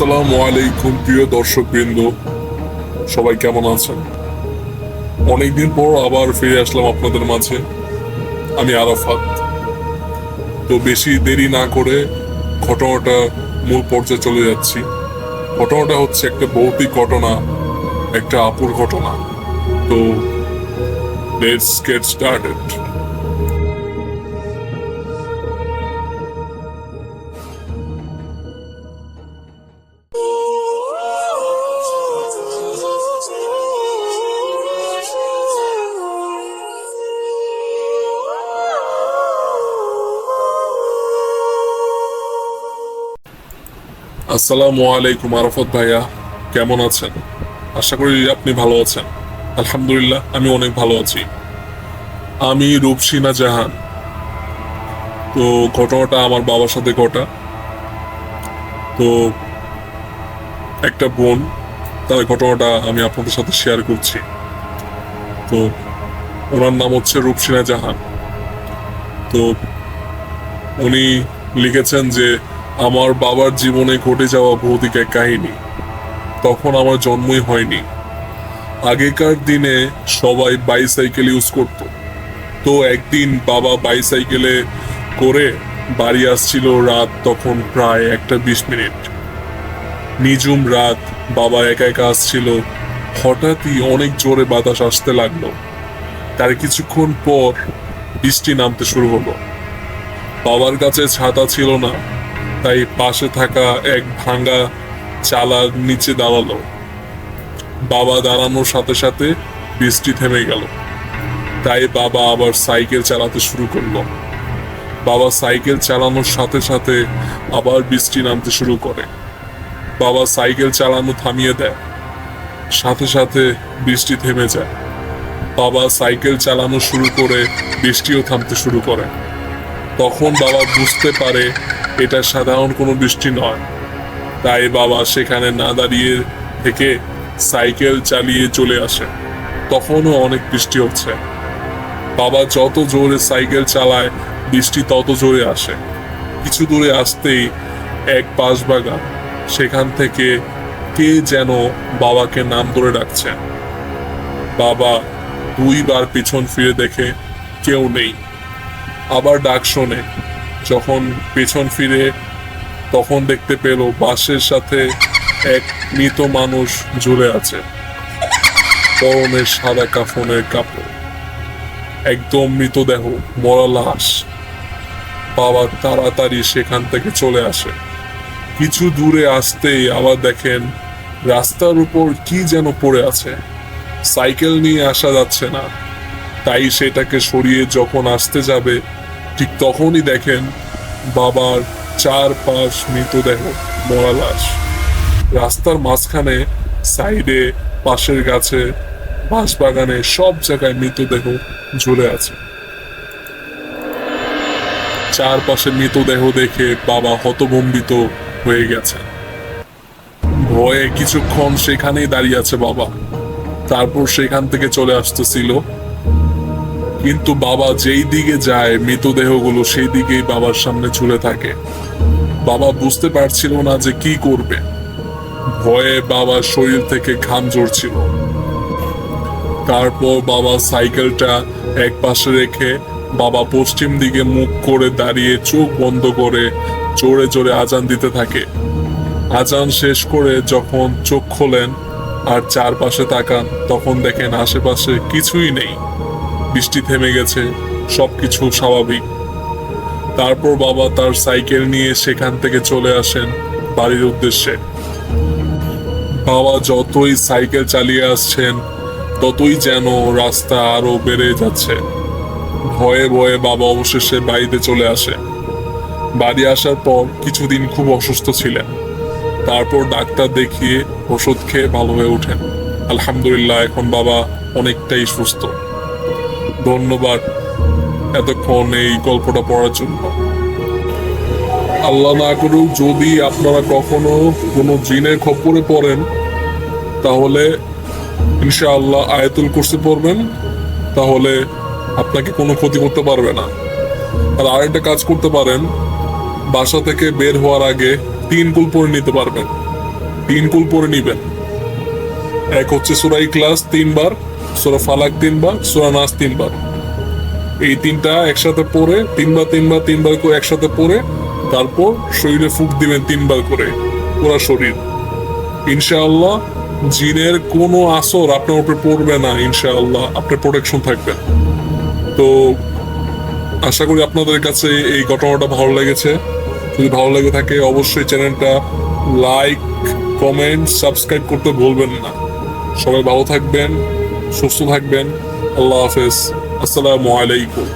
আসসালামু আলাইকুম প্রিয় দর্শকবৃন্দ, সবাই কেমন আছেন? অনেকদিন পর আবার ফিরে আসলাম আপনাদের মাঝে। আমি আরাফাত। তো বেশি দেরি না করে ঘটনাটা মূল পর্যায়ে চলে যাচ্ছি। ঘটনাটা হচ্ছে একটা ভৌতিক ঘটনা, একটা আপুর ঘটনা। তো লেটস গেট স্টার্টেড। আসসালামু আলাইকুম আরাফাত ভাইয়া, কেমন আছেন? আশা করি আপনি ভালো আছেন। আলহামদুলিল্লাহ, আমি অনেক ভালো আছি। আমি রূপসিনা জাহান। তো ঘটনাটা আমার বাবার সাথে ঘটা। তো একটা বোন, তার ঘটনাটা আমি আপনাদের সাথে শেয়ার করছি। তো ওনার নাম হচ্ছে রূপসিনা জাহান। তো উনি লিখেছেন যে আমার বাবার জীবনে ঘটে যাওয়া ভৌতিক এক কাহিনী। তখন আমার জন্মই হয়নি। আগেকার দিনে সবাই বাইসাইকেল ইউজ করত। তো একদিন বাবা বাইসাইকেলে করে বাড়ি আসছিল। রাত তখন প্রায় 1:20। নিঝুম রাত, বাবা একা একা আসছিল। হঠাৎই অনেক জোরে বাতাস আসতে লাগলো। তার কিছুক্ষণ পর বৃষ্টি নামতে শুরু হলো। বাবার কাছে ছাতা ছিল না, তাই পাশে থাকা এক ভাঙা চালার নিচে দাঁড়ালো। বাবা দাঁড়ানোর সাথে সাথে বৃষ্টি থেমে গেল। তাই বাবা আবার সাইকেল চালাতে শুরু করলো। বাবা সাইকেল চালানোর সাথে সাথে আবার বৃষ্টি নামতে শুরু করে। বাবা সাইকেল চালানো থামিয়ে দেয়, সাথে সাথে বৃষ্টি থেমে যায়। বাবা সাইকেল চালানো শুরু করে বৃষ্টিও থামতে শুরু করে। তখন বাবা বুঝতে পারে এটা সাধারণ কোনো বৃষ্টি নয়। তাই বাবা সেখানে না দাঁড়িয়ে থেকে সাইকেল চালিয়ে চলে আসে। তখনও অনেক বৃষ্টি হচ্ছে। বাবা যত জোরে সাইকেল চালায়, বৃষ্টি তত জোরে আসে। কিছু দূরে আসতেই এক বাঁশবাগান, সেখান থেকে কে যেন বাবাকে নাম ধরে ডাকছে। বাবা 2বার পিছন ফিরে দেখে কেউ নেই। আবার ডাক শোনে। যখন পেছন ফিরে তখন দেখতে পেল বাঁশের সাথে এক মৃত মানুষ ঝুলে আছে। পরনে সাদা কাফনের কাপড়, একদম মৃতদেহ, মরা লাশ। বাবা তাড়াতাড়ি সেখান থেকে চলে আসে। কিছু দূরে আসতেই আবার দেখেন রাস্তার উপর কি যেন পড়ে আছে। সাইকেল নিয়ে আসা যাচ্ছে না, তাই সেটাকে সরিয়ে যখন আসতে যাবে, ঠিক তখনই দেখেন বাবার 4 পাশ মৃতদেহ, মরা লাশ। রাস্তার মাঝখানে, সাইডে, পাশের গাছে, বাঁশবাগানে, সব জায়গায় মৃতদেহ ঝুলে আছে। চারপাশে মৃতদেহ দেখে বাবা হতভম্বিত হয়ে গেছে। ভয়ে কিছুক্ষণ সেখানেই দাঁড়িয়ে আছে বাবা। তারপর সেখান থেকে চলে আসতেছিল। কিন্তু বাবা যেই দিকে যায়, মৃতদেহগুলো সেই দিকেই বাবার সামনে ঝুলে থাকে। বাবা বুঝতে পারছিল না যে কি করবে। ভয়ে বাবার শরীর থেকে ঘাম ঝরছিল। তারপর বাবা সাইকেলটা এক পাশে রেখে বাবা পশ্চিম দিকে মুখ করে দাঁড়িয়ে চোখ বন্ধ করে জোরে জোরে আজান দিতে থাকে। আজান শেষ করে যখন চোখ খোলেন আর চারপাশে তাকান, তখন দেখেন আশেপাশে কিছুই নেই। বৃষ্টি থেমে গেছে, সবকিছু স্বাভাবিক। তারপর বাবা তার সাইকেল নিয়ে সেখান থেকে চলে আসেন বাড়ির উদ্দেশ্যে। বাবা যতই সাইকেল চালিয়ে আসছেন, ততই যেন রাস্তা আরো বেড়ে যাচ্ছে। ভয়ে ভয়ে বাবা অবশেষে বাড়িতে চলে আসে। বাড়ি আসার পর কিছুদিন খুব অসুস্থ ছিলেন। তারপর ডাক্তার দেখিয়ে ওষুধ খেয়ে ভালো হয়ে ওঠেন। আলহামদুলিল্লাহ, এখন বাবা অনেকটাই সুস্থ। ধন্যবাদ এতক্ষণ এই গল্পটা পড়ার জন্য। আল্লাহ না করুক যদি আপনারা কখনো কোনো জিনের খপ্পরে পড়েন, তাহলে ইনশাআল্লাহ আয়াতুল কুরসি পড়বেন, তাহলে আপনাকে কোনো ক্ষতি করতে পারবে না। আর আরেকটা কাজ করতে পারেন, বাসা থেকে বের হওয়ার আগে 3 কুল পড়ে নিতে পারবেন। তিন কুল পরে নিবেন। এক হচ্ছে সূরা ইখলাস 3 বার, সূরা ফালাক 3 বার, সূরা নাস 3 বার। এই তিনটা একসাথে পড়ে 3 বার করে একসাথে পড়ে তারপর শরীরে ফুঁক দিবেন 3 বার করে পুরো শরীর। ইনশাআল্লাহ জিনের কোনো আসর আপনার উপরে পড়বে না, ইনশাআল্লাহ আপনার প্রোটেকশন থাকবে। তো আশা করি আপনাদের কাছে এই ঘটনাটা ভালো লেগেছে। যদি ভালো লেগে থাকে অবশ্যই চ্যানেলটা লাইক, কমেন্ট, সাবস্ক্রাইব করতে ভুলবেন না। সবাই ভালো থাকবেন, সুস্থ থাকবেন। আল্লাহ হাফেজ। আসসালামু আলাইকুম।